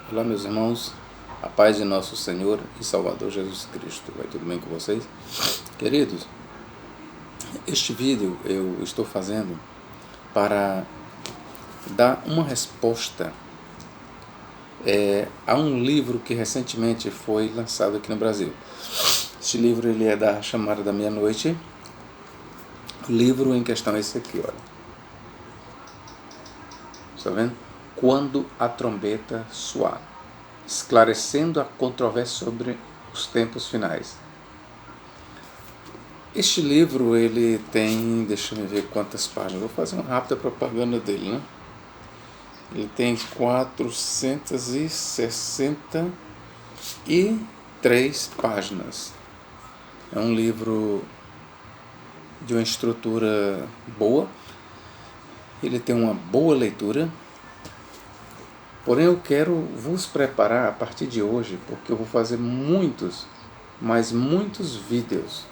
Olá, meus irmãos, a paz de nosso Senhor e Salvador Jesus Cristo. Vai tudo bem com vocês? Queridos, este vídeo eu estou fazendo para dar uma resposta a um livro que recentemente foi lançado aqui no Brasil. Este livro ele é da Chamada da Meia-Noite. O livro em questão é esse aqui, olha. Está vendo? Quando a trombeta soar, esclarecendo a controvérsia sobre os tempos finais. Este livro ele tem, deixa eu ver quantas páginas, vou fazer uma rápida propaganda dele, né? Ele tem 463 páginas. É um livro de uma estrutura boa, ele tem uma boa leitura. Porém, eu quero vos preparar a partir de hoje, porque eu vou fazer muitos vídeos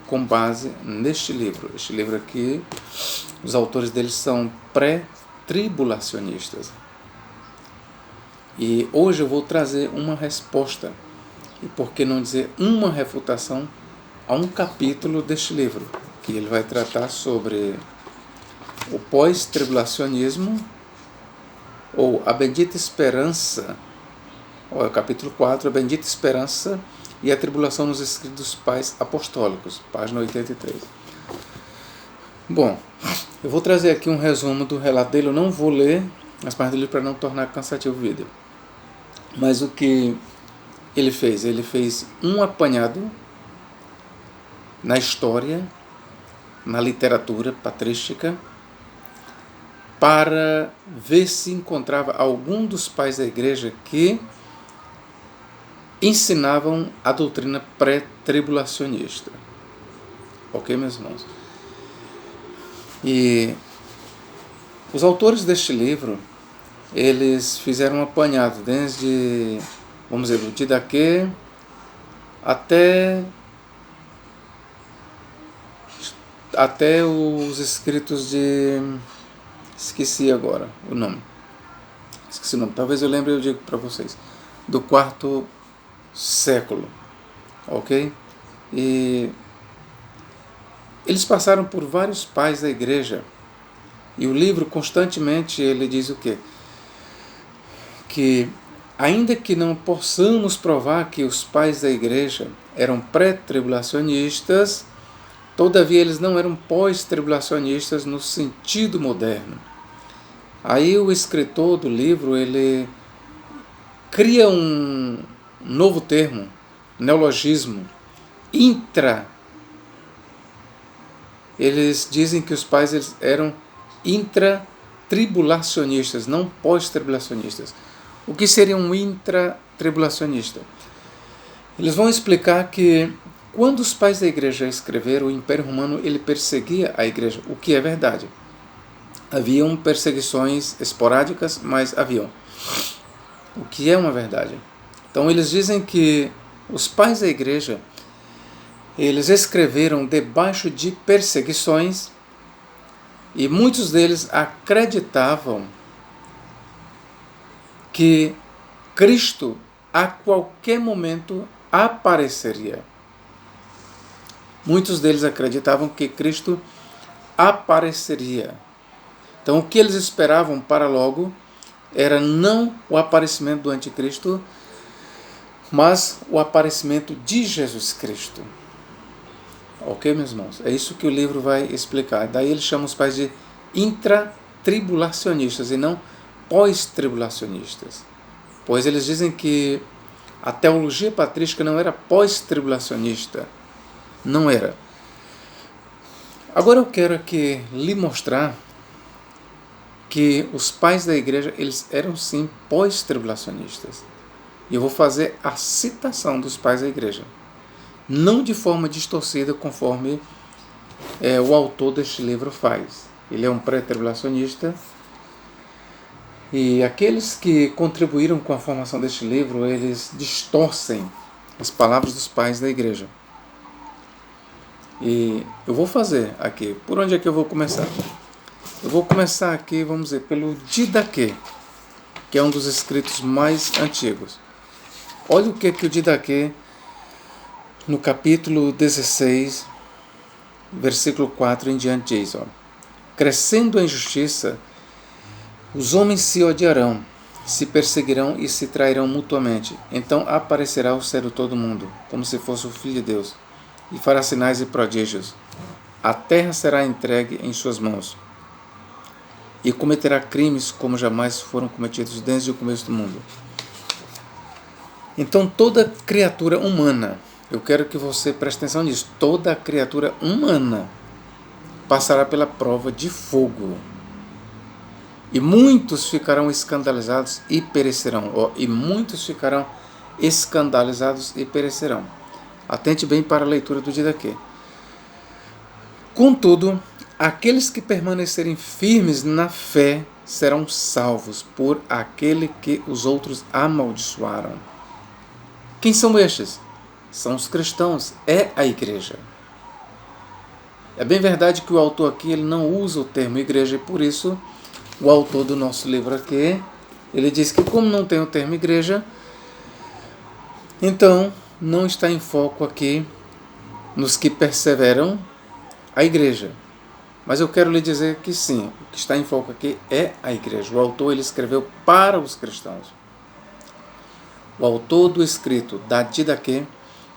com base neste livro. Este livro aqui, os autores dele são pré-tribulacionistas. E hoje eu vou trazer uma resposta, e por que não dizer uma refutação, a um capítulo deste livro, que ele vai tratar sobre o pós-tribulacionismo, ou a bendita esperança, o capítulo 4, a bendita esperança e a tribulação nos escritos dos pais apostólicos, página 83. Bom, eu vou trazer aqui um resumo do relato dele, eu não vou ler as páginas dele para não tornar cansativo o vídeo. Mas o que ele fez? Ele fez um apanhado na história, na literatura patrística, para ver se encontrava algum dos pais da igreja que ensinavam a doutrina pré-tribulacionista. Ok, meus irmãos? E os autores deste livro, eles fizeram um apanhado desde, vamos dizer, do Didaquê até os escritos de... Esqueci agora o nome. Esqueci o nome. Talvez eu lembre e eu digo para vocês. Do 4º século. Ok? E eles passaram por vários pais da igreja. E o livro constantemente ele diz o quê? Que ainda que não possamos provar que os pais da igreja eram pré-tribulacionistas, todavia eles não eram pós-tribulacionistas no sentido moderno. Aí o escritor do livro ele cria um novo termo, neologismo, intra. Eles dizem que os pais eles eram intratribulacionistas, não pós-tribulacionistas. O que seria um intratribulacionista? Eles vão explicar que quando os pais da igreja escreveram, o Império Romano ele perseguia a igreja, o que é verdade. Haviam perseguições esporádicas, mas haviam. O que é uma verdade. Então eles dizem que os pais da igreja, eles escreveram debaixo de perseguições e muitos deles acreditavam que Cristo a qualquer momento apareceria. Muitos deles acreditavam que Cristo apareceria. Então, o que eles esperavam para logo era não o aparecimento do anticristo, mas o aparecimento de Jesus Cristo. Ok, meus irmãos? É isso que o livro vai explicar. Daí ele chama os pais de intratribulacionistas e não pós-tribulacionistas. Pois eles dizem que a teologia patrística não era pós-tribulacionista. Não era. Agora eu quero aqui lhe mostrar que os pais da igreja, eles eram sim pós-tribulacionistas. E eu vou fazer a citação dos pais da igreja. Não de forma distorcida, conforme o autor deste livro faz. Ele é um pré-tribulacionista. E aqueles que contribuíram com a formação deste livro, eles distorcem as palavras dos pais da igreja. E eu vou fazer aqui. Por onde é que eu vou começar? Eu vou começar aqui, vamos dizer, pelo Didaquê, que é um dos escritos mais antigos. Olha o que o Didaquê, no capítulo 16, versículo 4 em diante, diz: crescendo a injustiça, os homens se odiarão, se perseguirão e se trairão mutuamente. Então aparecerá o Senhor de todo mundo, como se fosse o Filho de Deus, e fará sinais e prodígios. A terra será entregue em suas mãos, e cometerá crimes como jamais foram cometidos desde o começo do mundo. Então toda criatura humana, eu quero que você preste atenção nisso, toda criatura humana passará pela prova de fogo. E muitos ficarão escandalizados e perecerão. E muitos ficarão escandalizados e perecerão. Atente bem para a leitura do Didaquê. Contudo, aqueles que permanecerem firmes na fé serão salvos por aquele que os outros amaldiçoaram. Quem são estes? São os cristãos, é a igreja. É bem verdade que o autor aqui ele não usa o termo igreja, e por isso o autor do nosso livro aqui, ele diz que como não tem o termo igreja, então não está em foco aqui nos que perseveram a igreja. Mas eu quero lhe dizer que sim, o que está em foco aqui é a igreja. O autor ele escreveu para os cristãos. O autor do escrito da Didaquê,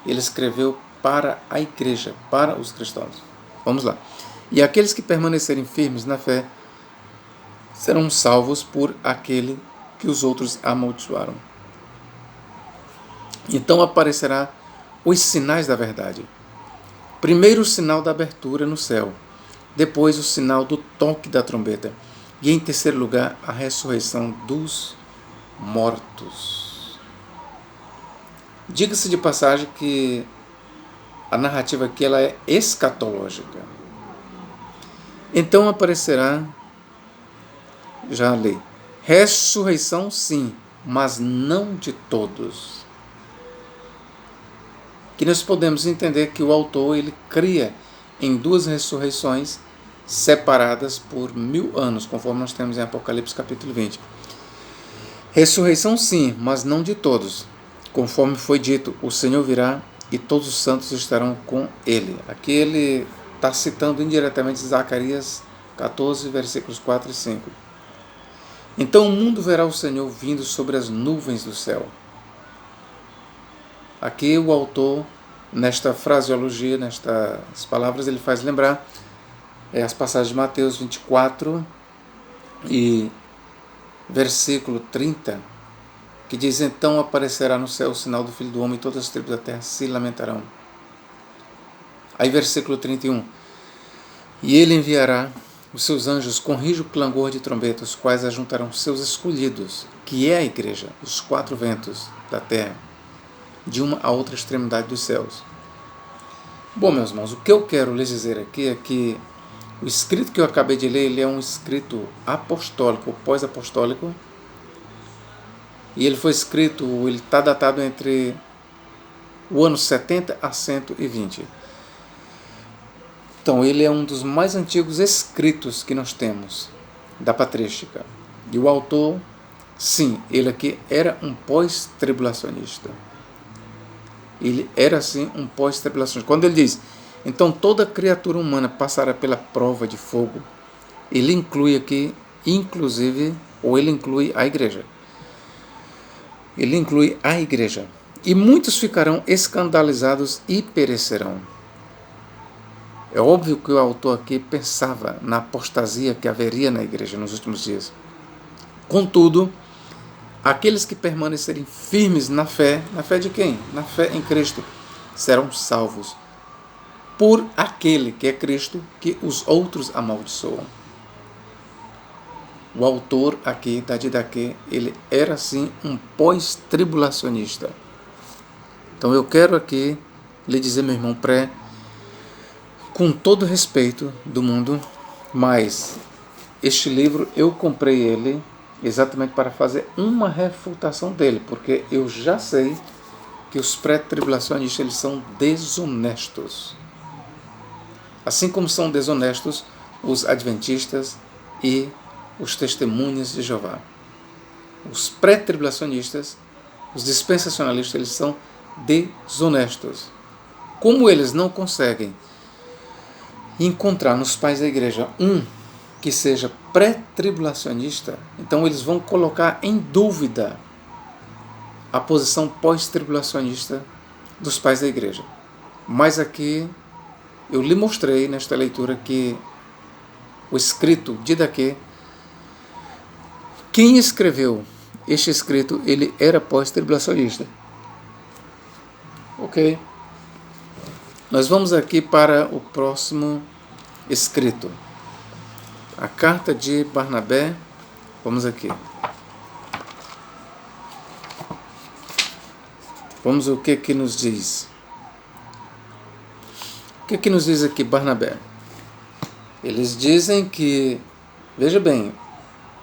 ele escreveu para a igreja, para os cristãos. Vamos lá. E aqueles que permanecerem firmes na fé serão salvos por aquele que os outros amaldiçoaram. Então aparecerá os sinais da verdade. Primeiro o sinal da abertura no céu, depois o sinal do toque da trombeta, e em terceiro lugar a ressurreição dos mortos. Diga-se de passagem que a narrativa aqui ela é escatológica. Então aparecerá, já li, ressurreição sim, mas não de todos. Que nós podemos entender que o autor ele cria em duas ressurreições separadas por 1000 anos, conforme nós temos em Apocalipse capítulo 20. Ressurreição sim, mas não de todos. Conforme foi dito, o Senhor virá e todos os santos estarão com ele. Aqui ele está citando indiretamente Zacarias 14, versículos 4 e 5. Então o mundo verá o Senhor vindo sobre as nuvens do céu. Aqui o autor, nesta fraseologia, nestas palavras, ele faz lembrar as passagens de Mateus 24 e versículo 30, que diz: então aparecerá no céu o sinal do Filho do Homem e todas as tribos da terra se lamentarão. Aí versículo 31, e ele enviará os seus anjos com rijo clangor de trombeta, os quais ajuntarão seus escolhidos, que é a igreja, os 4 ventos da terra, de uma a outra extremidade dos céus. Bom, meus irmãos, o que eu quero lhes dizer aqui é que o escrito que eu acabei de ler, ele é um escrito apostólico, pós-apostólico, e ele foi escrito, ele está datado entre o ano 70 a 120. Então, ele é um dos mais antigos escritos que nós temos da patrística. E o autor, sim, ele aqui era um pós-tribulacionista. Ele era, sim, um pós-tribulacionista. Quando ele diz, então toda criatura humana passará pela prova de fogo, ele inclui aqui, inclusive, ou ele inclui a igreja. Ele inclui a igreja. E muitos ficarão escandalizados e perecerão. É óbvio que o autor aqui pensava na apostasia que haveria na igreja nos últimos dias. Contudo, aqueles que permanecerem firmes na fé de quem? Na fé em Cristo, serão salvos por aquele que é Cristo, que os outros amaldiçoam. O autor aqui da Didaquê, ele era sim um pós-tribulacionista. Então eu quero aqui lhe dizer, meu irmão, com todo respeito do mundo, mas este livro eu comprei ele exatamente para fazer uma refutação dele, porque eu já sei que os pré-tribulacionistas eles são desonestos. Assim como são desonestos os adventistas e os testemunhas de Jeová. os pré-tribulacionistas, os dispensacionalistas, eles são desonestos. Como eles não conseguem encontrar nos pais da igreja um que seja pré-tribulacionista, então eles vão colocar em dúvida a posição pós-tribulacionista dos pais da igreja. Mas aqui eu lhe mostrei nesta leitura que o escrito Didaquê, quem escreveu este escrito, ele era pós-tribulacionista. Ok. Nós vamos aqui para o próximo escrito. A carta de Barnabé. Vamos aqui. Vamos ver o que nos diz. O que nos diz aqui Barnabé? Eles dizem que, veja bem,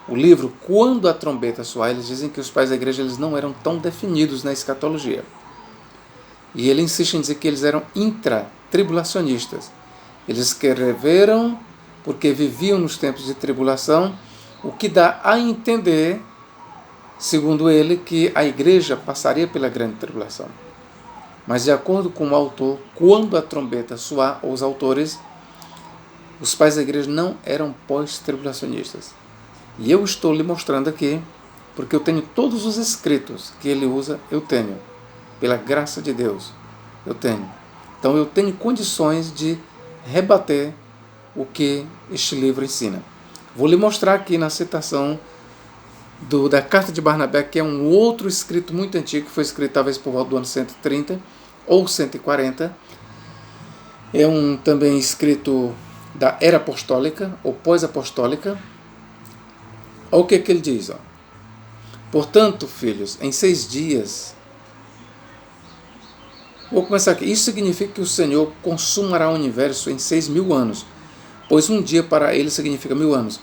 o livro Quando a Trombeta Soar, eles dizem que os pais da igreja eles não eram tão definidos na escatologia. E ele insiste em dizer que eles eram intratribulacionistas. Eles escreveram porque viviam nos tempos de tribulação, o que dá a entender, segundo ele, que a igreja passaria pela grande tribulação. Mas de acordo com o autor, quando a trombeta soar, os autores, os pais da igreja não eram pós-tribulacionistas. E eu estou lhe mostrando aqui, porque eu tenho todos os escritos que ele usa, eu tenho. Pela graça de Deus, eu tenho. Então eu tenho condições de rebater o que este livro ensina. Vou lhe mostrar aqui na citação da carta de Barnabé, que é um outro escrito muito antigo, que foi escrito talvez por volta do ano 130 ou 140. É também escrito da era apostólica ou pós-apostólica. Olha o que ele diz. Ó. Portanto, filhos, em 6 dias... Vou começar aqui. Isso significa que o Senhor consumará o universo em 6.000 anos, pois um dia para ele significa 1.000 anos.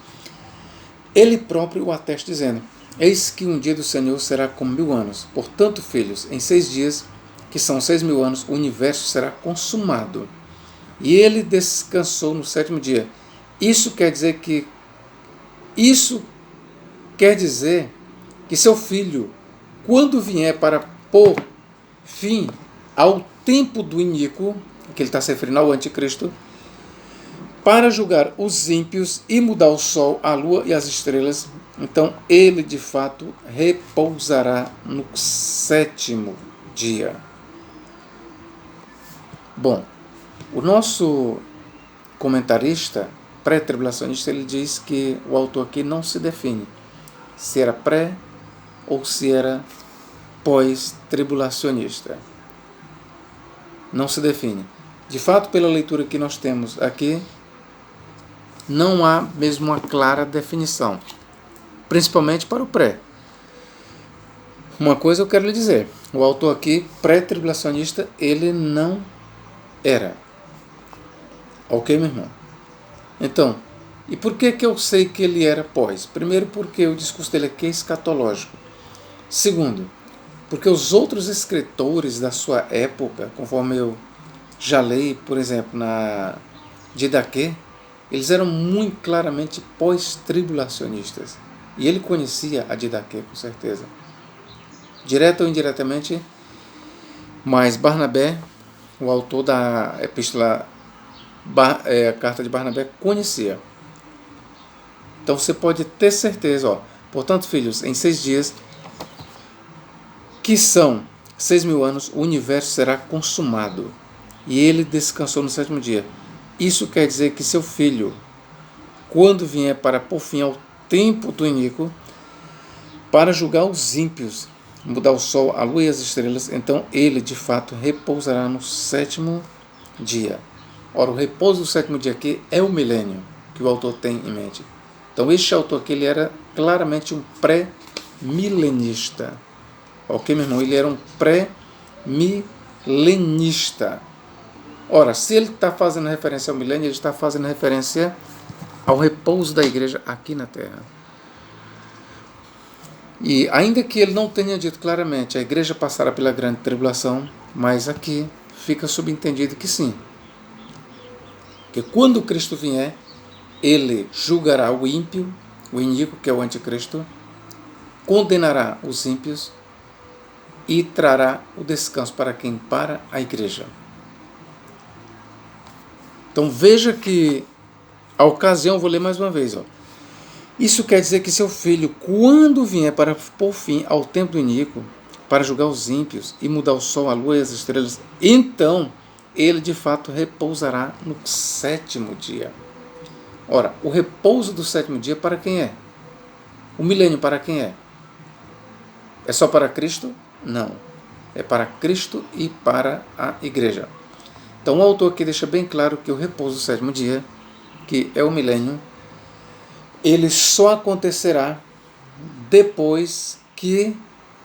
Ele próprio o atesta dizendo, eis que um dia do Senhor será como 1.000 anos. Portanto, filhos, em 6 dias, que são 6.000 anos, o universo será consumado. E ele descansou no 7º dia. Isso quer dizer que seu filho, quando vier para pôr fim ao tempo do iníquo, que ele está se referindo ao anticristo, para julgar os ímpios e mudar o sol, a lua e as estrelas, então ele de fato repousará no 7º dia. Bom, o nosso comentarista pré-tribulacionista, ele diz que o autor aqui não se define se era pré ou se era pós-tribulacionista. Não se define. De fato, pela leitura que nós temos aqui, não há mesmo uma clara definição, principalmente para o pré. Uma coisa eu quero lhe dizer, o autor aqui, pré-tribulacionista, ele não era. Ok, meu irmão? Então, e por que eu sei que ele era pós? Primeiro, porque o discurso dele aqui é escatológico. Segundo, porque os outros escritores da sua época, conforme eu já leio, por exemplo, na Didaquê, eles eram muito claramente pós-tribulacionistas. E ele conhecia a Didaquê, com certeza. Direta ou indiretamente, mas Barnabé, o autor da epístola, a carta de Barnabé, conhecia. Então você pode ter certeza, ó. Portanto, filhos, em 6 dias, que são 6.000 anos, o universo será consumado. E ele descansou no 7º dia. Isso quer dizer que seu filho, quando vier para pôr fim ao tempo do iníquo, para julgar os ímpios, mudar o sol, a lua e as estrelas, então ele de fato repousará no 7º dia. Ora, o repouso do 7º dia aqui é o milênio que o autor tem em mente. Então este autor aqui, ele era claramente um pré-milenista. Ok, meu irmão? Ele era um pré-milenista. Ora, se ele está fazendo referência ao milênio, ele está fazendo referência ao repouso da igreja aqui na Terra. E ainda que ele não tenha dito claramente, a igreja passará pela grande tribulação, mas aqui fica subentendido que sim. Que quando Cristo vier, ele julgará o ímpio, o iníquo, que é o anticristo, condenará os ímpios e trará o descanso para quem? Para a igreja. Então veja que a ocasião, vou ler mais uma vez, ó. Isso quer dizer que seu filho, quando vier para pôr fim ao tempo do iníquo, para julgar os ímpios e mudar o sol, a lua e as estrelas, então ele de fato repousará no 7º dia. Ora, o repouso do 7º dia para quem é? O milênio para quem é? É só para Cristo? Não. É para Cristo e para a igreja. Então o autor aqui deixa bem claro que o repouso do 7º dia, que é o milênio, ele só acontecerá depois que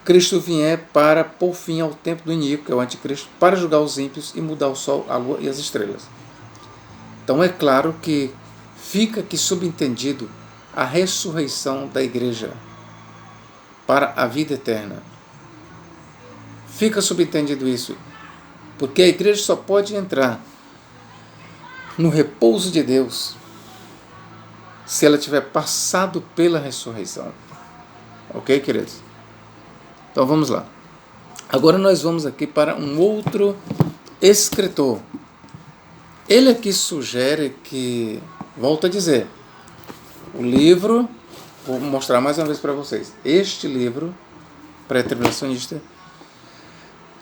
Cristo vier para pôr fim ao tempo do iníquo, que é o anticristo, para julgar os ímpios e mudar o sol, a lua e as estrelas. Então é claro que fica aqui subentendido a ressurreição da igreja para a vida eterna. Fica subentendido isso, porque a igreja só pode entrar no repouso de Deus se ela tiver passado pela ressurreição. Ok, queridos? Então vamos lá. Agora nós vamos aqui para um outro escritor. Ele aqui sugere que, volto a dizer, o livro, vou mostrar mais uma vez para vocês, este livro, pré-tribulacionista,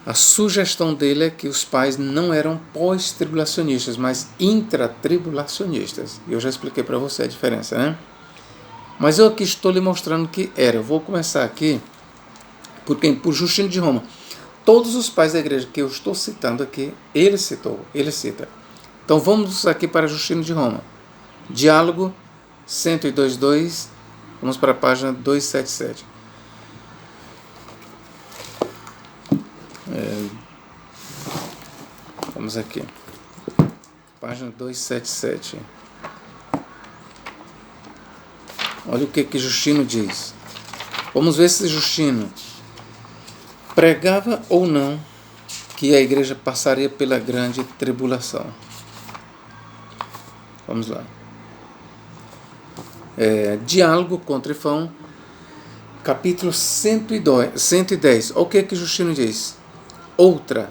a sugestão dele é que os pais não eram pós-tribulacionistas, mas intratribulacionistas. Eu já expliquei para você a diferença, né? Mas eu aqui estou lhe mostrando que era. Eu vou começar aqui por Justino de Roma. Todos os pais da igreja que eu estou citando aqui, ele cita. Então vamos aqui para Justino de Roma. Diálogo 102.2, vamos para a página 277. Vamos aqui. Página 277. Olha o que Justino diz. Vamos ver se Justino pregava ou não que a igreja passaria pela grande tribulação. Vamos lá. Diálogo com Trifão, capítulo 110. Olha o que Justino diz. Outra,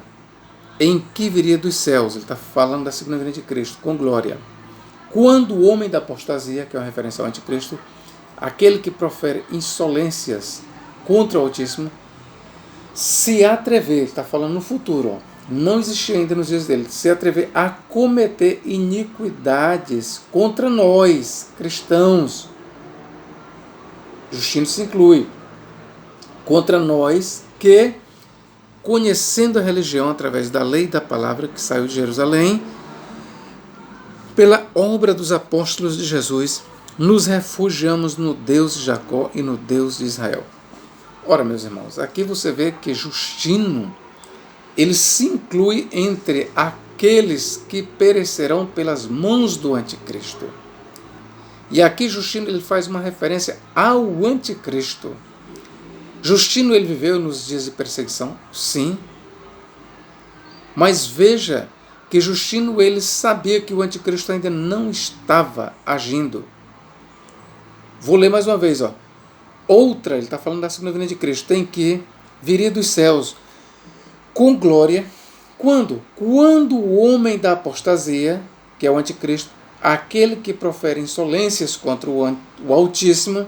em que viria dos céus, ele está falando da segunda vinda de Cristo, com glória. Quando o homem da apostasia, que é uma referência ao anticristo, aquele que profere insolências contra o Altíssimo, se atrever, está falando no futuro, não existia ainda nos dias dele, se atrever a cometer iniquidades contra nós, cristãos, Justino se inclui, contra nós que, conhecendo a religião através da lei e da palavra que saiu de Jerusalém, pela obra dos apóstolos de Jesus, nos refugiamos no Deus de Jacó e no Deus de Israel. Ora, meus irmãos, aqui você vê que Justino, ele se inclui entre aqueles que perecerão pelas mãos do anticristo. E aqui Justino ele faz uma referência ao anticristo. Justino ele viveu nos dias de perseguição, sim. Mas veja que Justino ele sabia que o anticristo ainda não estava agindo. Vou ler mais uma vez, ó. Outra, ele está falando da segunda vinda de Cristo, tem que viria dos céus com glória. Quando? Quando o homem da apostasia, que é o anticristo, aquele que profere insolências contra o Altíssimo,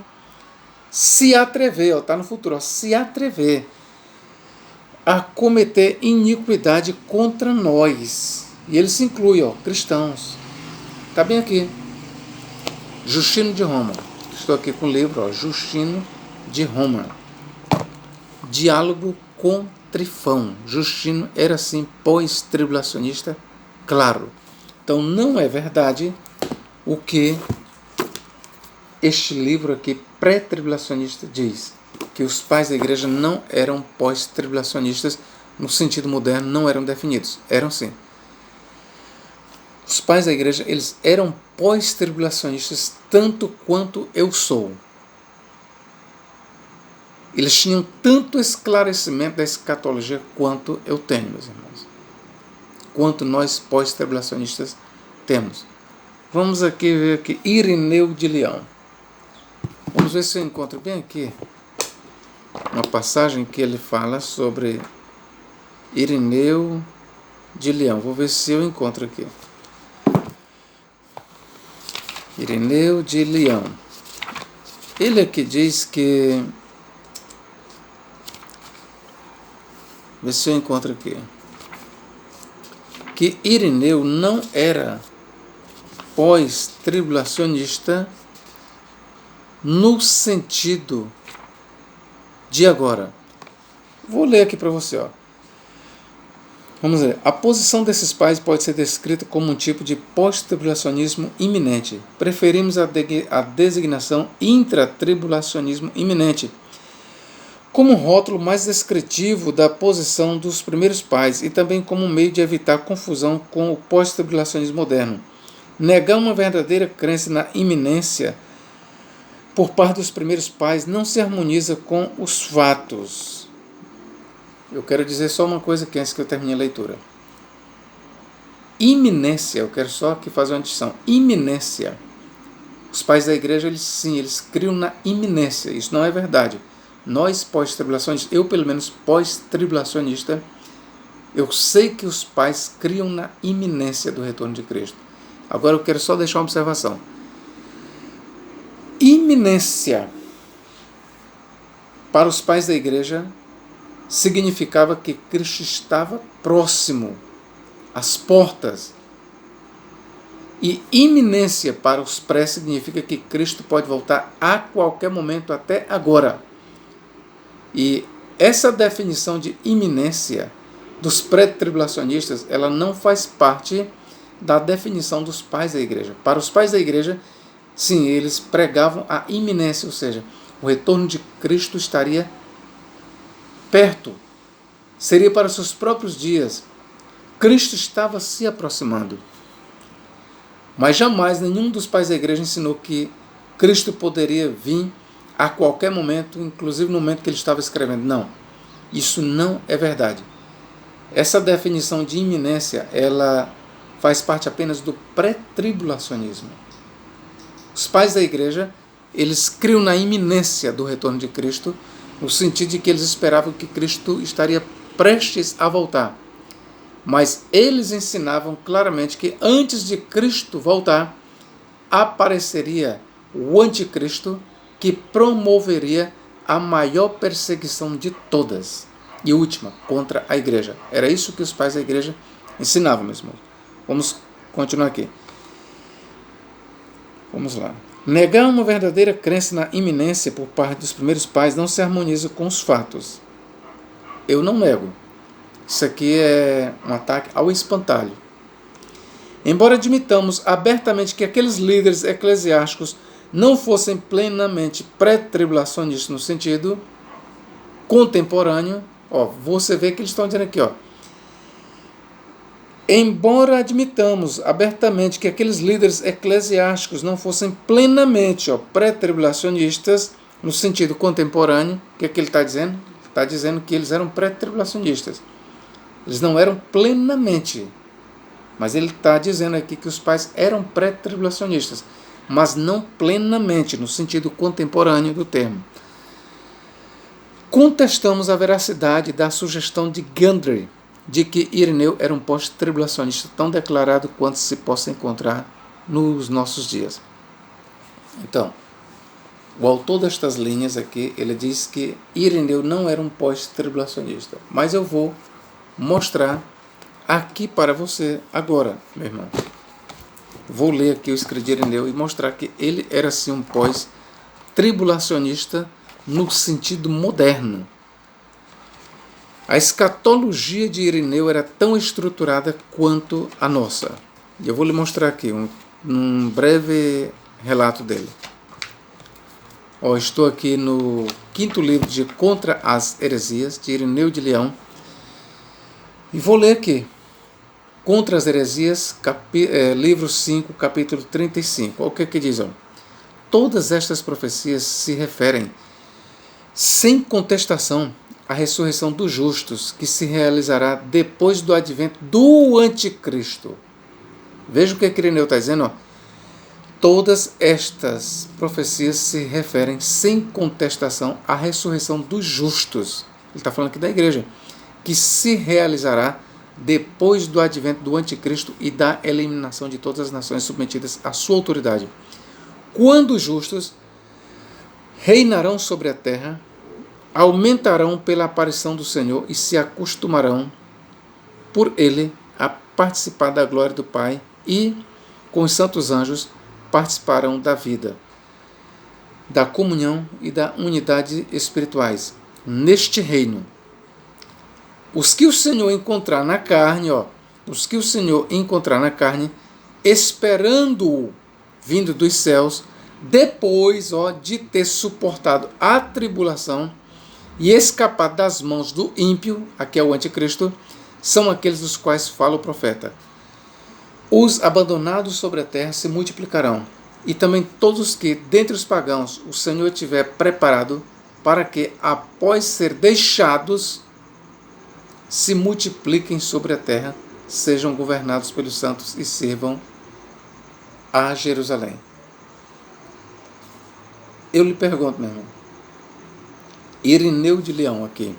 se atrever, está no futuro, se atrever a cometer iniquidade contra nós. E ele se inclui, cristãos. Está bem aqui. Justino de Roma. Estou aqui com o livro, Justino de Roma. Diálogo com Trifão. Justino era, sim, pós-tribulacionista, claro. Então não é verdade o que este livro aqui, pré-tribulacionista, diz, que os pais da igreja não eram pós-tribulacionistas, no sentido moderno, não eram definidos. Eram sim. Os pais da igreja, eles eram pós-tribulacionistas tanto quanto eu sou. Eles tinham tanto esclarecimento da escatologia quanto eu tenho, meus irmãos. Quanto nós pós-tribulacionistas temos. Vamos aqui ver aqui, Irineu de Leão. Vamos ver se eu encontro bem aqui uma passagem que ele fala sobre Irineu de Leão. Vou ver se eu encontro aqui. Irineu de Leão. Ele aqui diz que... Vê se eu encontro aqui. Que Irineu não era pós-tribulacionista no sentido de agora. Vou ler aqui para você, ó. Vamos ver. A posição desses pais pode ser descrita como um tipo de pós-tribulacionismo iminente. Preferimos a designação intratribulacionismo iminente como um rótulo mais descritivo da posição dos primeiros pais e também como um meio de evitar confusão com o pós-tribulacionismo moderno. Negar uma verdadeira crença na iminência por parte dos primeiros pais não se harmoniza com os fatos. Eu quero dizer só uma coisa aqui antes que eu termine a leitura. Iminência, eu quero só aqui fazer uma distinção. Iminência. Os pais da igreja, eles criam na iminência. Isso não é verdade. Nós, pós-tribulacionistas, eu pelo menos pós-tribulacionista, eu sei que os pais criam na iminência do retorno de Cristo. Agora eu quero só deixar uma observação. Iminência para os pais da igreja significava que Cristo estava próximo, às portas. E iminência para os pré significa que Cristo pode voltar a qualquer momento, até agora. E essa definição de iminência dos pré-tribulacionistas, ela não faz parte da definição dos pais da igreja. Para os pais da igreja, sim, eles pregavam a iminência, ou seja, o retorno de Cristo estaria perto, seria para os seus próprios dias. Cristo estava se aproximando. Mas jamais nenhum dos pais da igreja ensinou que Cristo poderia vir a qualquer momento, inclusive no momento que ele estava escrevendo. Não, isso não é verdade. Essa definição de iminência, ela faz parte apenas do pré-tribulacionismo. Os pais da igreja, eles criam na iminência do retorno de Cristo, no sentido de que eles esperavam que Cristo estaria prestes a voltar. Mas eles ensinavam claramente que antes de Cristo voltar, apareceria o anticristo que promoveria a maior perseguição de todas e última contra a igreja. Era isso que os pais da igreja ensinavam, meus irmãos. Vamos continuar aqui. Vamos lá. Negar uma verdadeira crença na iminência por parte dos primeiros pais não se harmoniza com os fatos. Eu não nego. Isso aqui é um ataque ao espantalho. Embora admitamos abertamente que aqueles líderes eclesiásticos não fossem plenamente pré-tribulacionistas no sentido contemporâneo, você vê que eles estão dizendo aqui, embora admitamos abertamente que aqueles líderes eclesiásticos não fossem plenamente pré-tribulacionistas no sentido contemporâneo, o que é que ele está dizendo? Está dizendo que eles eram pré-tribulacionistas. Eles não eram plenamente, mas ele está dizendo aqui que os pais eram pré-tribulacionistas, mas não plenamente, no sentido contemporâneo do termo. Contestamos a veracidade da sugestão de Gundry de que Irineu era um pós-tribulacionista tão declarado quanto se possa encontrar nos nossos dias. Então, o autor destas linhas aqui, ele diz que Irineu não era um pós-tribulacionista, mas eu vou mostrar aqui para você agora, meu irmão. Vou ler aqui o escrito de Irineu e mostrar que ele era sim um pós-tribulacionista no sentido moderno. A escatologia de Irineu era tão estruturada quanto a nossa. E eu vou lhe mostrar aqui um breve relato dele. Estou aqui no 5º livro de Contra as Heresias, de Irineu de Leão. E vou ler aqui. Contra as Heresias, livro 5, capítulo 35. Olha o que diz. Todas estas profecias se referem, sem contestação, à ressurreição dos justos, que se realizará depois do advento do anticristo. Veja o que Irineu está dizendo. Todas estas profecias se referem sem contestação à ressurreição dos justos. Ele está falando aqui da igreja, que se realizará depois do advento do anticristo e da eliminação de todas as nações submetidas à sua autoridade. Quando os justos reinarão sobre a terra, aumentarão pela aparição do Senhor e se acostumarão por ele a participar da glória do Pai e, com os santos anjos, participarão da vida, da comunhão e da unidade espirituais. Neste reino, os que o Senhor encontrar na carne, esperando-o vindo dos céus, depois de ter suportado a tribulação e escapado das mãos do ímpio, aqui é o anticristo, são aqueles dos quais fala o profeta. Os abandonados sobre a terra se multiplicarão, e também todos os que, dentre os pagãos, o Senhor tiver preparado para que, após ser deixados, se multipliquem sobre a terra, sejam governados pelos santos e sirvam a Jerusalém. Eu lhe pergunto, meu irmão, Irineu de Leão aqui,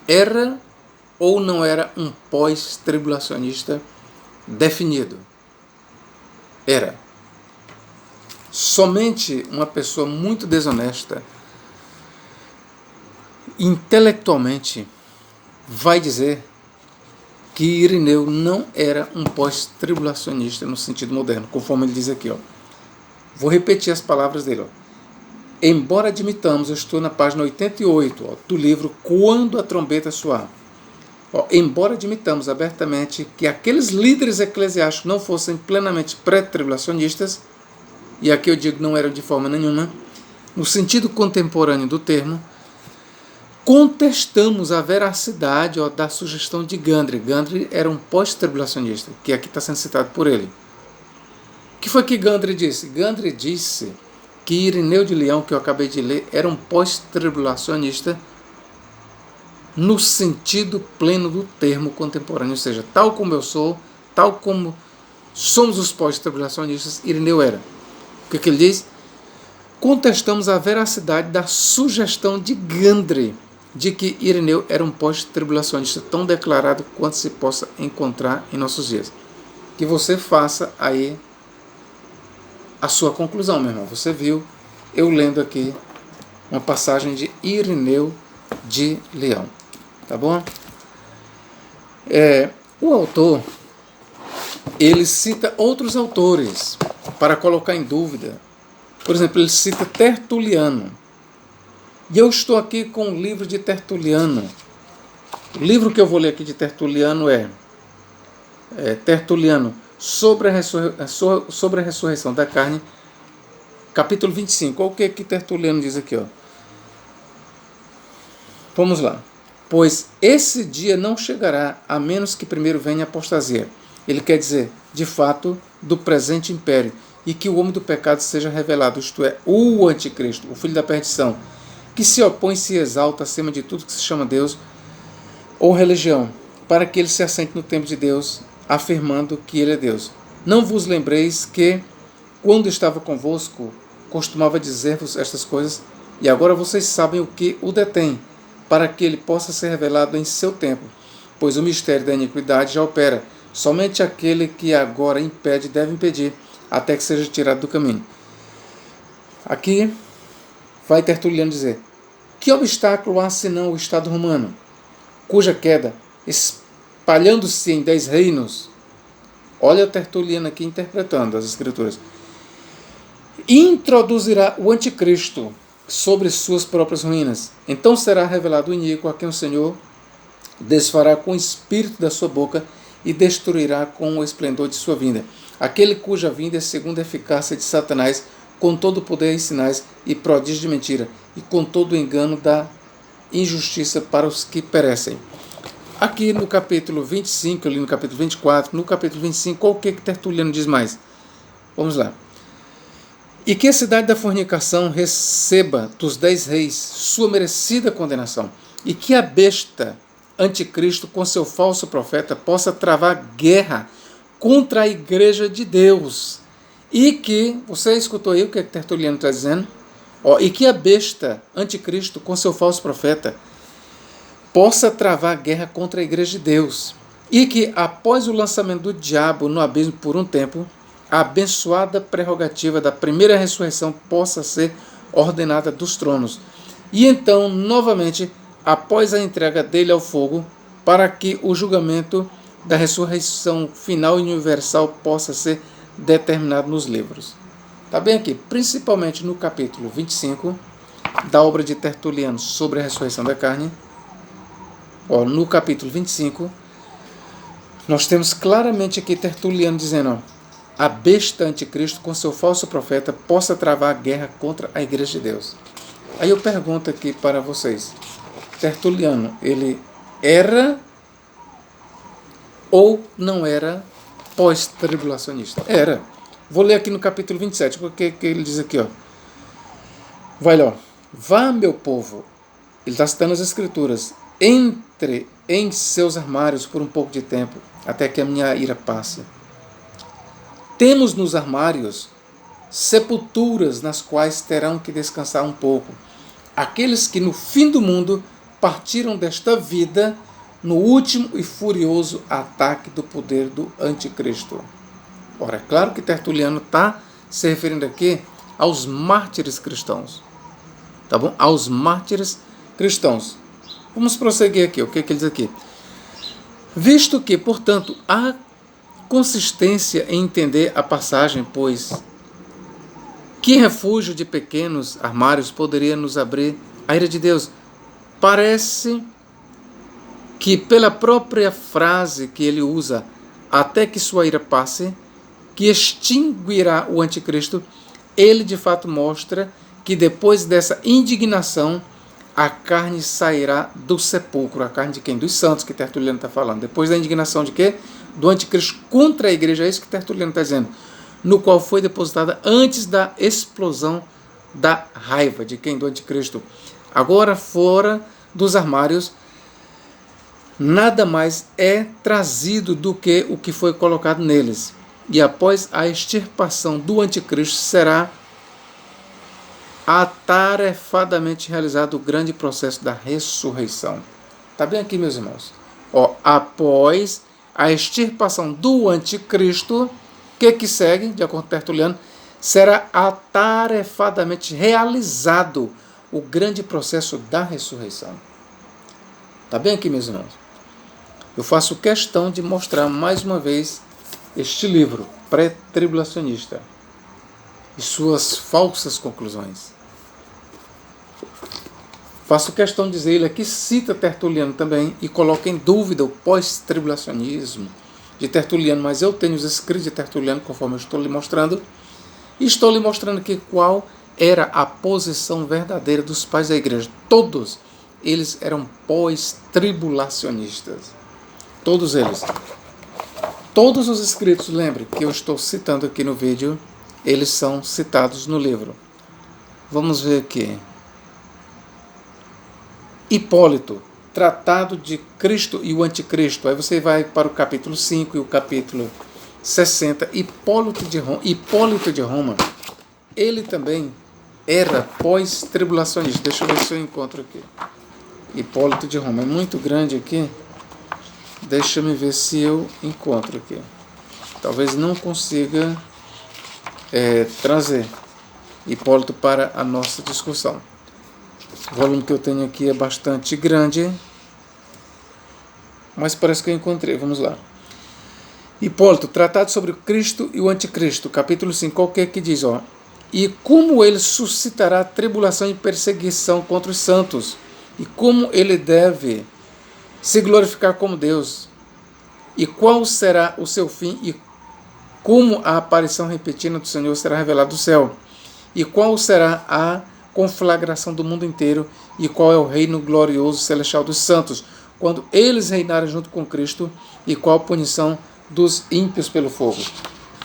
era ou não era um pós-tribulacionista definido? Era. Somente uma pessoa muito desonesta, intelectualmente, vai dizer que Irineu não era um pós-tribulacionista no sentido moderno, conforme ele diz aqui. Vou repetir as palavras dele. Embora admitamos, eu estou na página 88 do livro Quando a Trombeta Soar. Embora admitamos abertamente que aqueles líderes eclesiásticos não fossem plenamente pré-tribulacionistas, e aqui eu digo não eram de forma nenhuma, no sentido contemporâneo do termo, contestamos a veracidade da sugestão de Gundry. Gundry era um pós-tribulacionista, que aqui está sendo citado por ele. O que foi que Gundry disse? Gundry disse que Irineu de Leão, que eu acabei de ler, era um pós-tribulacionista no sentido pleno do termo contemporâneo, ou seja, tal como eu sou, tal como somos os pós-tribulacionistas, Irineu era. O que ele diz? Contestamos a veracidade da sugestão de Gundry de que Irineu era um pós-tribulacionista tão declarado quanto se possa encontrar em nossos dias. Que você faça aí a sua conclusão, meu irmão. Você viu eu lendo aqui uma passagem de Irineu de Leão. Tá bom? O autor, ele cita outros autores para colocar em dúvida. Por exemplo, ele cita Tertuliano. E eu estou aqui com um livro de Tertuliano. O livro que eu vou ler aqui de Tertuliano é Tertuliano sobre a ressurreição da carne, capítulo 25. Olha o que Tertuliano diz aqui. Vamos lá. Pois esse dia não chegará, a menos que primeiro venha a apostasia. Ele quer dizer, de fato, do presente império, e que o homem do pecado seja revelado, isto é, o anticristo, o filho da perdição, que se opõe e se exalta acima de tudo que se chama Deus ou religião, para que ele se assente no templo de Deus, afirmando que ele é Deus. Não vos lembreis que, quando estava convosco, costumava dizer-vos estas coisas, e agora vocês sabem o que o detém, para que ele possa ser revelado em seu tempo, pois o mistério da iniquidade já opera. Somente aquele que agora impede deve impedir, até que seja tirado do caminho. Aqui vai Tertuliano dizer: que obstáculo há senão o Estado romano, cuja queda, espalhando-se em 10 reinos, olha o Tertuliano aqui interpretando as Escrituras, introduzirá o anticristo sobre suas próprias ruínas. Então será revelado o iníquo, a quem o Senhor desfará com o espírito da sua boca e destruirá com o esplendor de sua vinda. Aquele cuja vinda é segundo a eficácia de Satanás, com todo o poder e sinais e prodígio de mentira, e com todo o engano da injustiça para os que perecem. Aqui no capítulo 25, ali no capítulo 24, no capítulo 25, o que Tertuliano diz mais? Vamos lá. E que a cidade da fornicação receba dos 10 reis sua merecida condenação, e que a besta anticristo com seu falso profeta possa travar guerra contra a igreja de Deus E que, você escutou aí o que Tertuliano está dizendo? E que a besta, anticristo, com seu falso profeta, possa travar guerra contra a igreja de Deus. E que, após o lançamento do diabo no abismo por um tempo, a abençoada prerrogativa da primeira ressurreição possa ser ordenada dos tronos. E então, novamente, após a entrega dele ao fogo, para que o julgamento da ressurreição final e universal possa ser determinado nos livros. Está bem aqui, principalmente no capítulo 25 da obra de Tertuliano sobre a ressurreição da carne. No capítulo 25, nós temos claramente aqui Tertuliano dizendo, a besta anticristo com seu falso profeta possa travar a guerra contra a igreja de Deus. Aí eu pergunto aqui para vocês, Tertuliano, ele era ou não era pós-tribulacionista? Era. Vou ler aqui no capítulo 27, porque ele diz aqui, vai lá, vá meu povo, ele está citando as escrituras, entre em seus armários por um pouco de tempo, até que a minha ira passe. Temos nos armários sepulturas nas quais terão que descansar um pouco aqueles que no fim do mundo partiram desta vida no último e furioso ataque do poder do anticristo. Ora, é claro que Tertuliano está se referindo aqui aos mártires cristãos. Tá bom? Aos mártires cristãos. Vamos prosseguir aqui. O que ele diz aqui? Visto que, portanto, há consistência em entender a passagem, pois que refúgio de pequenos armários poderia nos abrir a ira de Deus? Parece que pela própria frase que ele usa, até que sua ira passe, que extinguirá o anticristo, ele de fato mostra que depois dessa indignação, a carne sairá do sepulcro. A carne de quem? Dos santos, que Tertuliano está falando. Depois da indignação de quê? Do anticristo contra a igreja, é isso que Tertuliano está dizendo, no qual foi depositada antes da explosão da raiva. De quem? Do anticristo. Agora, fora dos armários, nada mais é trazido do que o que foi colocado neles. E após a extirpação do anticristo, será atarefadamente realizado o grande processo da ressurreição. Está bem aqui, meus irmãos? Após a extirpação do anticristo, o que segue, de acordo com Tertuliano, será atarefadamente realizado o grande processo da ressurreição. Está bem aqui, meus irmãos? Eu faço questão de mostrar mais uma vez este livro, pré-tribulacionista, e suas falsas conclusões. Faço questão de dizer, ele aqui cita Tertuliano também e coloca em dúvida o pós-tribulacionismo de Tertuliano, mas eu tenho os escritos de Tertuliano, conforme eu estou lhe mostrando, e estou lhe mostrando aqui qual era a posição verdadeira dos pais da igreja. Todos eles eram pós-tribulacionistas. Todos eles. Todos os escritos, lembre que eu estou citando aqui no vídeo, eles são citados no livro. Vamos ver aqui. Hipólito, Tratado de Cristo e o Anticristo. Aí você vai para o capítulo 5 e o capítulo 60. Hipólito de Roma, ele também era pós-tribulacionista. Deixa eu ver se eu encontro aqui. Hipólito de Roma, é muito grande aqui. Deixa eu ver se eu encontro aqui. Talvez não consiga trazer Hipólito para a nossa discussão. O volume que eu tenho aqui é bastante grande, mas parece que eu encontrei. Vamos lá. Hipólito, Tratado sobre o Cristo e o Anticristo, capítulo 5, qual que diz, e como ele suscitará tribulação e perseguição contra os santos, e como ele deve se glorificar como Deus, e qual será o seu fim, e como a aparição repentina do Senhor será revelada do céu, e qual será a conflagração do mundo inteiro, e qual é o reino glorioso celestial dos santos, quando eles reinarem junto com Cristo, e qual a punição dos ímpios pelo fogo.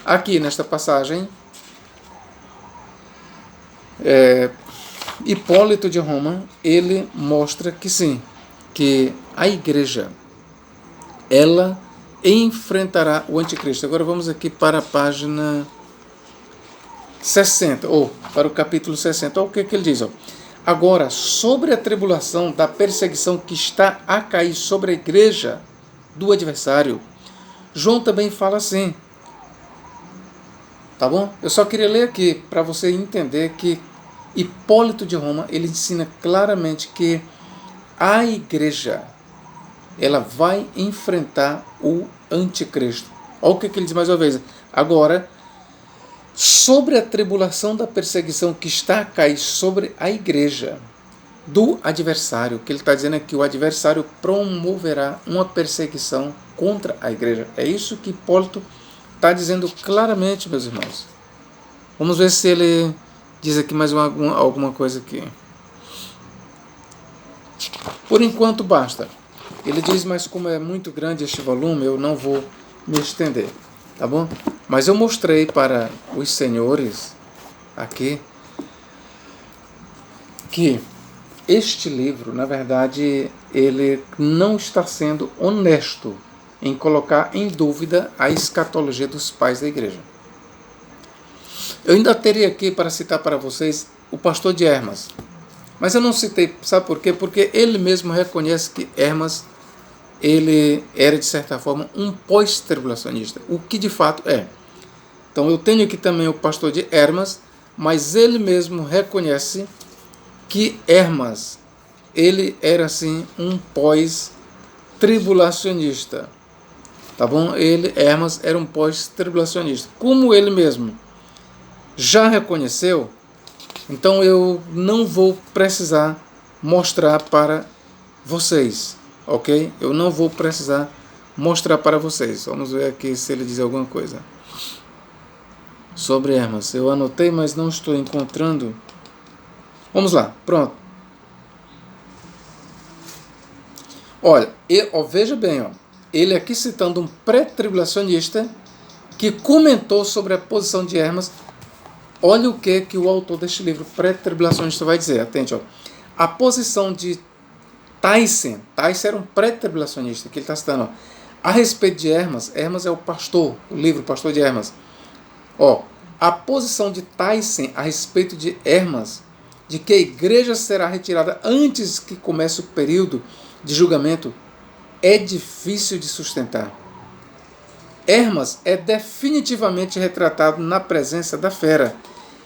Aqui nesta passagem, Hipólito de Roma, ele mostra que sim, que a igreja, ela enfrentará o anticristo. Agora vamos aqui para a página 60, ou para o capítulo 60, olha o que ele diz. Ó. Agora, sobre a tribulação da perseguição que está a cair sobre a igreja do adversário, João também fala assim, tá bom? Eu só queria ler aqui para você entender que Hipólito de Roma, ele ensina claramente que a igreja, ela vai enfrentar o anticristo. Olha o que ele diz mais uma vez. Agora, sobre a tribulação da perseguição que está a cair sobre a igreja do adversário, que ele está dizendo é que o adversário promoverá uma perseguição contra a igreja. É isso que Hipólito está dizendo claramente, meus irmãos. Vamos ver se ele diz aqui mais alguma coisa aqui. Por enquanto basta. Ele diz, mas como é muito grande este volume, eu não vou me estender, tá bom? Mas eu mostrei para os senhores aqui que este livro, na verdade, ele não está sendo honesto em colocar em dúvida a escatologia dos pais da igreja. Eu ainda teria aqui para citar para vocês o pastor de Hermas, mas eu não citei, sabe por quê? Porque ele mesmo reconhece que Hermas, ele era de certa forma um pós-tribulacionista, o que de fato é. Então eu tenho aqui também o pastor de Hermas, mas ele mesmo reconhece que Hermas, ele era assim um pós-tribulacionista, tá bom? Hermas era um pós-tribulacionista, como ele mesmo já reconheceu. Então eu não vou precisar mostrar para vocês, ok? Eu não vou precisar mostrar para vocês. Vamos ver aqui se ele diz alguma coisa sobre Hermas. Eu anotei, mas não estou encontrando. Vamos lá, pronto. Olha, veja bem, ó, ele aqui citando um pré-tribulacionista que comentou sobre a posição de Hermas. Olha o que o autor deste livro pré-tribulacionista vai dizer. Atente, ó. A posição de Tyson era um pré-tribulacionista, que ele está citando, ó, a respeito de Hermas. Hermas é o pastor, o livro Pastor de Hermas. Ó, a posição de Tyson a respeito de Hermas, de que a igreja será retirada antes que comece o período de julgamento, é difícil de sustentar. Hermas é definitivamente retratado na presença da fera,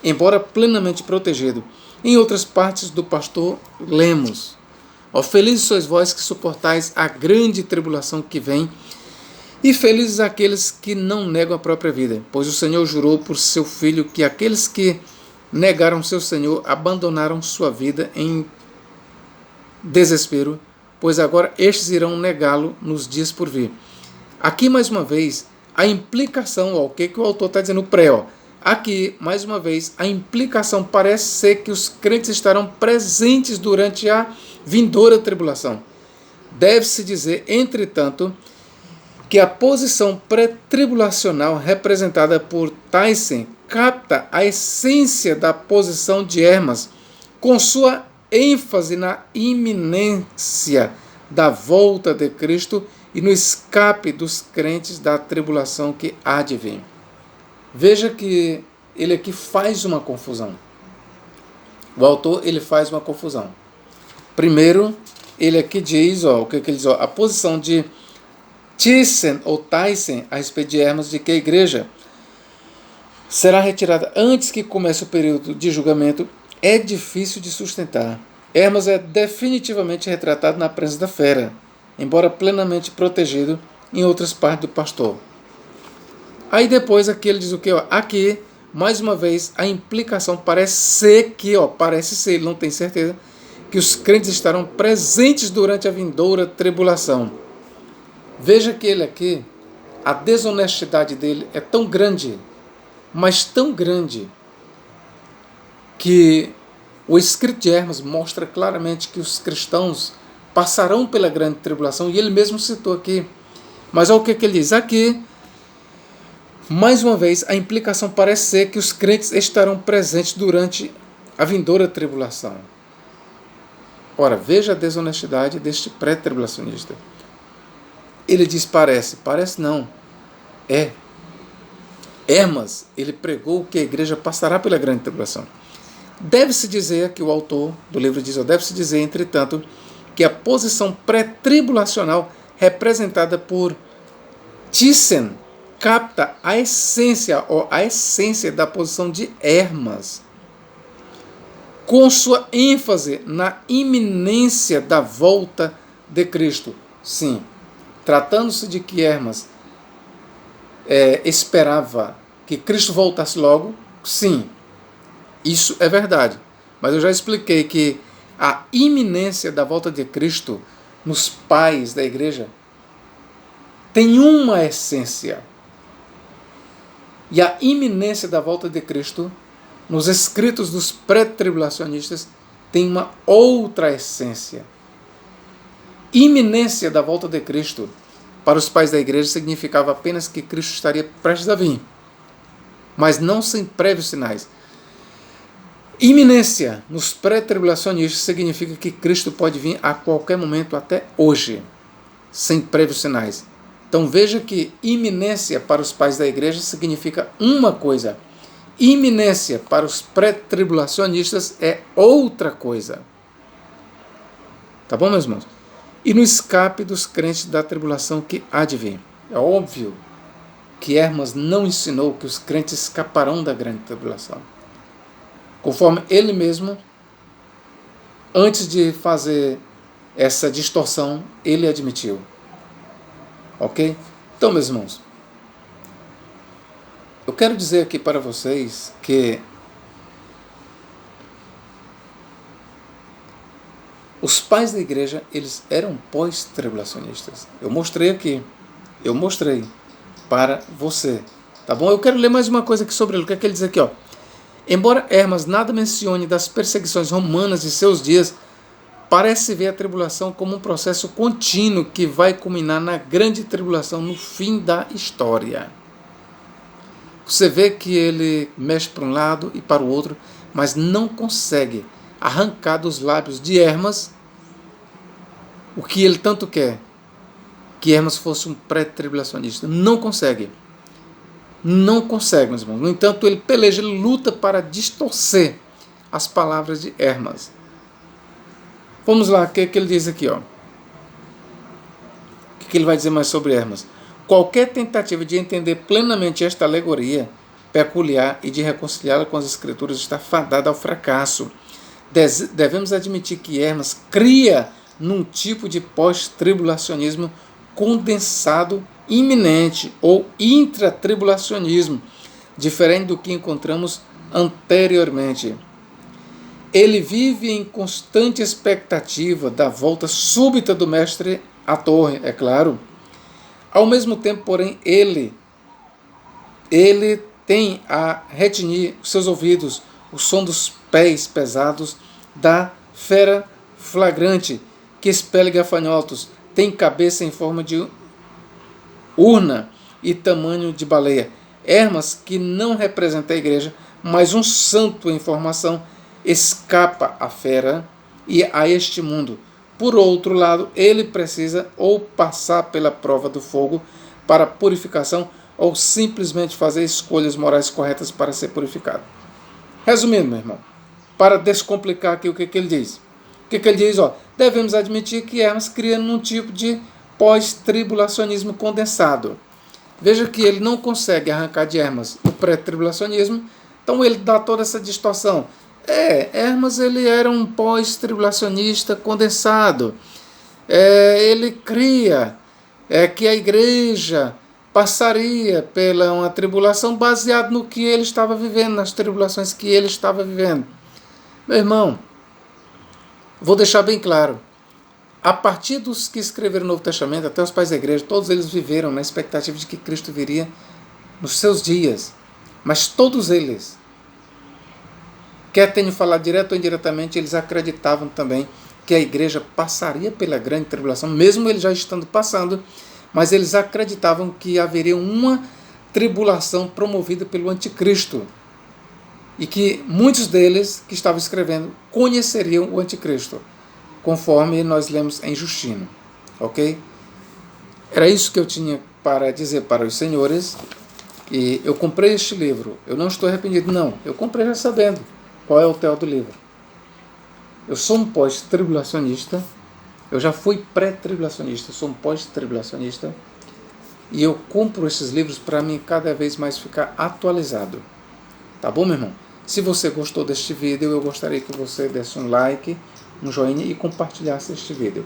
embora plenamente protegido. Em outras partes do pastor lemos: ó, felizes sois vós que suportais a grande tribulação que vem, e felizes aqueles que não negam a própria vida, pois o Senhor jurou por seu Filho que aqueles que negaram seu Senhor abandonaram sua vida em desespero, pois agora estes irão negá-lo nos dias por vir. Aqui, mais uma vez, a implicação, ó, o que o autor está dizendo, aqui, mais uma vez, a implicação parece ser que os crentes estarão presentes durante a vindoura tribulação. Deve-se dizer, entretanto, que a posição pré-tribulacional representada por Tyson capta a essência da posição de Hermas, com sua ênfase na iminência da volta de Cristo e no escape dos crentes da tribulação que há de vir. Veja que ele aqui faz uma confusão. O autor, ele faz uma confusão. Primeiro, ele aqui diz, ó, o que ele diz, ó, a posição de Tyson a respeito de Hermas, de que a igreja será retirada antes que comece o período de julgamento, é difícil de sustentar. Hermas é definitivamente retratado na presença da fera, embora plenamente protegido em outras partes do pastor. Aí depois aqui ele diz o que? Aqui, mais uma vez, a implicação parece ser, ele não tem certeza, que os crentes estarão presentes durante a vindoura tribulação. Veja que ele aqui, a desonestidade dele é tão grande, mas tão grande, que o escrito de Hermas mostra claramente que os cristãos passarão pela grande tribulação, e ele mesmo citou aqui. Mas olha o que ele diz aqui. Mais uma vez, a implicação parece ser que os crentes estarão presentes durante a vindoura tribulação. Ora, veja a desonestidade deste pré-tribulacionista. Ele diz parece não, é. Hermas, ele pregou que a igreja passará pela grande tribulação. Deve-se dizer, que o autor do livro diz, deve-se dizer, entretanto, que a posição pré-tribulacional representada por Thyssen capta a essência da posição de Hermas, com sua ênfase na iminência da volta de Cristo. Sim, tratando-se de que Hermas esperava que Cristo voltasse logo, sim, isso é verdade. Mas eu já expliquei que a iminência da volta de Cristo nos pais da igreja tem uma essência. E a iminência da volta de Cristo nos escritos dos pré-tribulacionistas tem uma outra essência. Iminência da volta de Cristo para os pais da igreja significava apenas que Cristo estaria prestes a vir, mas não sem prévios sinais. Iminência nos pré-tribulacionistas significa que Cristo pode vir a qualquer momento, até hoje, sem prévios sinais. Então veja que iminência para os pais da igreja significa uma coisa. Iminência para os pré-tribulacionistas é outra coisa. Tá bom, meus irmãos? E no escape dos crentes da tribulação que há de vir. É óbvio que Hermas não ensinou que os crentes escaparão da grande tribulação. Conforme ele mesmo, antes de fazer essa distorção, ele admitiu. Ok? Então, meus irmãos, eu quero dizer aqui para vocês que os pais da igreja, eles eram pós-tribulacionistas. Eu mostrei para você. Tá bom? Eu quero ler mais uma coisa aqui sobre ele. O que é que ele diz aqui, ó? Embora Hermas nada mencione das perseguições romanas de seus dias, parece ver a tribulação como um processo contínuo que vai culminar na grande tribulação no fim da história. Você vê que ele mexe para um lado e para o outro, mas não consegue arrancar dos lábios de Hermas o que ele tanto quer, que Hermas fosse um pré-tribulacionista. Não consegue. Não consegue, meus irmãos. No entanto, ele peleja, ele luta para distorcer as palavras de Hermas. Vamos lá, o que ele diz aqui, ó? O que ele vai dizer mais sobre Hermas? Qualquer tentativa de entender plenamente esta alegoria peculiar e de reconciliá-la com as escrituras está fadada ao fracasso. Devemos admitir que Hermas cria num tipo de pós-tribulacionismo condensado iminente ou intratribulacionismo, diferente do que encontramos anteriormente. Ele vive em constante expectativa da volta súbita do mestre à torre, é claro. Ao mesmo tempo, porém, ele tem a retinir os seus ouvidos o som dos pés pesados da fera flagrante que expele gafanhotos, tem cabeça em forma de urna e tamanho de baleia. Hermas, que não representa a igreja, mas um santo em formação, escapa à fera e a este mundo. Por outro lado, ele precisa ou passar pela prova do fogo para purificação ou simplesmente fazer escolhas morais corretas para ser purificado. Resumindo, meu irmão, para descomplicar aqui o que ele diz. O que ele diz? Devemos admitir que Hermas cria num tipo de pós-tribulacionismo condensado. Veja que ele não consegue arrancar de Hermas o pré-tribulacionismo, então ele dá toda essa distorção. Hermas ele era um pós-tribulacionista condensado. Ele cria que a igreja passaria pela uma tribulação baseado no que ele estava vivendo, nas tribulações que ele estava vivendo. Meu irmão, vou deixar bem claro, a partir dos que escreveram o Novo Testamento, até os pais da igreja, todos eles viveram na expectativa de que Cristo viria nos seus dias. Mas todos eles, quer tenham falado direto ou indiretamente, eles acreditavam também que a igreja passaria pela grande tribulação, mesmo eles já estando passando, mas eles acreditavam que haveria uma tribulação promovida pelo anticristo. E que muitos deles que estavam escrevendo conheceriam o anticristo, conforme nós lemos em Justino. Ok? Era isso que eu tinha para dizer para os senhores. E eu comprei este livro, eu não estou arrependido, não. Eu comprei já sabendo qual é o teor do livro. Eu sou um pós-tribulacionista, eu já fui pré-tribulacionista, sou um pós-tribulacionista, e eu compro esses livros para mim cada vez mais ficar atualizado. Tá bom, meu irmão? Se você gostou deste vídeo, eu gostaria que você desse um like, um joinha e compartilhasse este vídeo.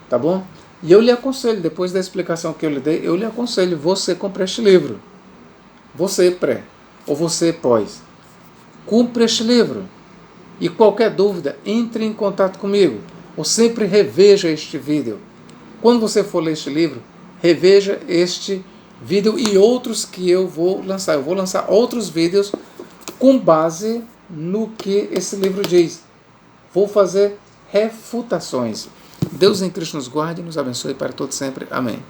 Tá bom? E eu lhe aconselho, depois da explicação que eu lhe dei, eu lhe aconselho você comprar este livro. Você pré ou você pós. Compre este livro. E qualquer dúvida, entre em contato comigo. Ou sempre reveja este vídeo. Quando você for ler este livro, reveja este vídeo e outros que eu vou lançar. Eu vou lançar outros vídeos com base no que esse livro diz. Vou fazer refutações. Deus em Cristo nos guarde e nos abençoe para todos sempre. Amém.